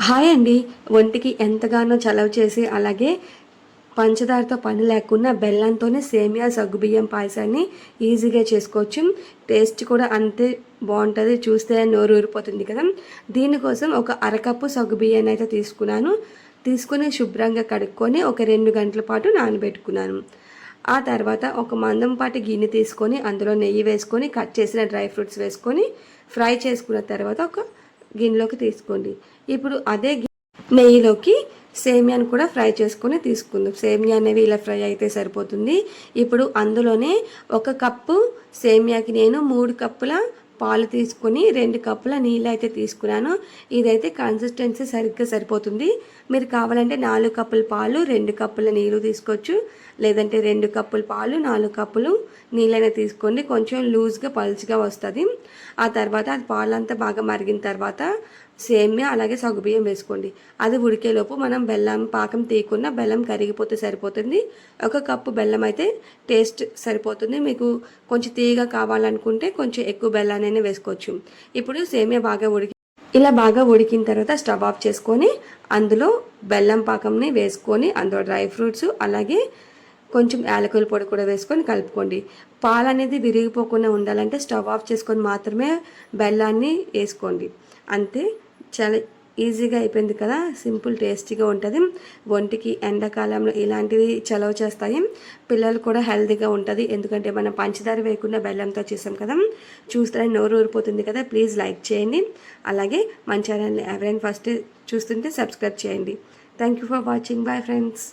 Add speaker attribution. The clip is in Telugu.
Speaker 1: హాయ్ అండి. ఒంటికి ఎంతగానో చలవ చేసి అలాగే పంచదారతో పని లేకుండా బెల్లంతోనే సేమియా సగ్గుబియ్యం పాయసాన్ని ఈజీగా చేసుకోవచ్చు. టేస్ట్ కూడా అంతే బాగుంటుంది. చూస్తే నోరు ఊరిపోతుంది కదా. దీనికోసం ఒక అరకప్పు సగ్గుబియ్యాన్ని అయితే తీసుకుని శుభ్రంగా కడుక్కొని ఒక 2 గంటల పాటు నానబెట్టుకున్నాను. ఆ తర్వాత ఒక మందంపాటి గిన్నె తీసుకొని అందులో నెయ్యి వేసుకొని కట్ చేసిన డ్రై ఫ్రూట్స్ వేసుకొని ఫ్రై చేసుకున్న తర్వాత ఒక గిన్నెలోకి తీసుకోండి. ఇప్పుడు అదే నెయ్యిలోకి సేమియాను కూడా ఫ్రై చేసుకొని తీసుకుందాం. సేమియా అనేవి ఇలా ఫ్రై అయితే సరిపోతుంది. ఇప్పుడు అందులోనే 1 కప్పు సేమియాకి నేను 3 కప్పుల పాలు తీసుకొని 2 కప్పుల నీళ్ళు అయితే తీసుకున్నాను. ఇదైతే కన్సిస్టెన్సీ సరిగ్గా సరిపోతుంది. మీరు కావాలంటే 4 కప్పుల పాలు 2 కప్పుల నీళ్ళు తీసుకోవచ్చు. లేదంటే 2 కప్పుల పాలు 4 కప్పులు నీళ్ళైనా తీసుకోండి. కొంచెం లూజ్గా పలుచగా వస్తుంది. ఆ తర్వాత అది పాలంతా బాగా మరిగిన తర్వాత సేమియా అలాగే సగ్గుబియ్యం వేసుకోండి. అది ఉడికేలోపు మనం బెల్లం పాకం తీయకుండా బెల్లం కరిగిపోతే సరిపోతుంది. 1 కప్పు బెల్లం అయితే టేస్ట్ సరిపోతుంది. మీకు కొంచెం తీయగా కావాలనుకుంటే కొంచెం ఎక్కువ బెల్లాన్ని వేసుకోవచ్చు. ఇప్పుడు సేమియా బాగా ఉడికిన తర్వాత స్టవ్ ఆఫ్ చేసుకొని అందులో బెల్లం పాకంని వేసుకొని అందులో డ్రై ఫ్రూట్స్ అలాగే కొంచెం యాలకుల పొడి కూడా వేసుకొని కలుపుకోండి. పాలు అనేది విరిగిపోకుండా ఉండాలంటే స్టవ్ ఆఫ్ చేసుకొని మాత్రమే బెల్లాన్ని వేసుకోండి. అంతే, చాలా ఈజీగా అయిపోయింది కదా. సింపుల్ టేస్టీగా ఉంటుంది. ఒంటికి ఎండాకాలంలో ఇలాంటివి చలవ చేస్తాయి. పిల్లలు కూడా హెల్తీగా ఉంటుంది. ఎందుకంటే మనం పంచదార వేయకుండా బెల్లంతో చేసాం కదా. చూస్తే నోరు ఊరిపోతుంది కదా. ప్లీజ్ లైక్ చేయండి. అలాగే మన ఛానల్ని ఎవరైనా ఫస్ట్ చూస్తుంటే సబ్స్క్రైబ్ చేయండి. Thank you for watching. Bye friends.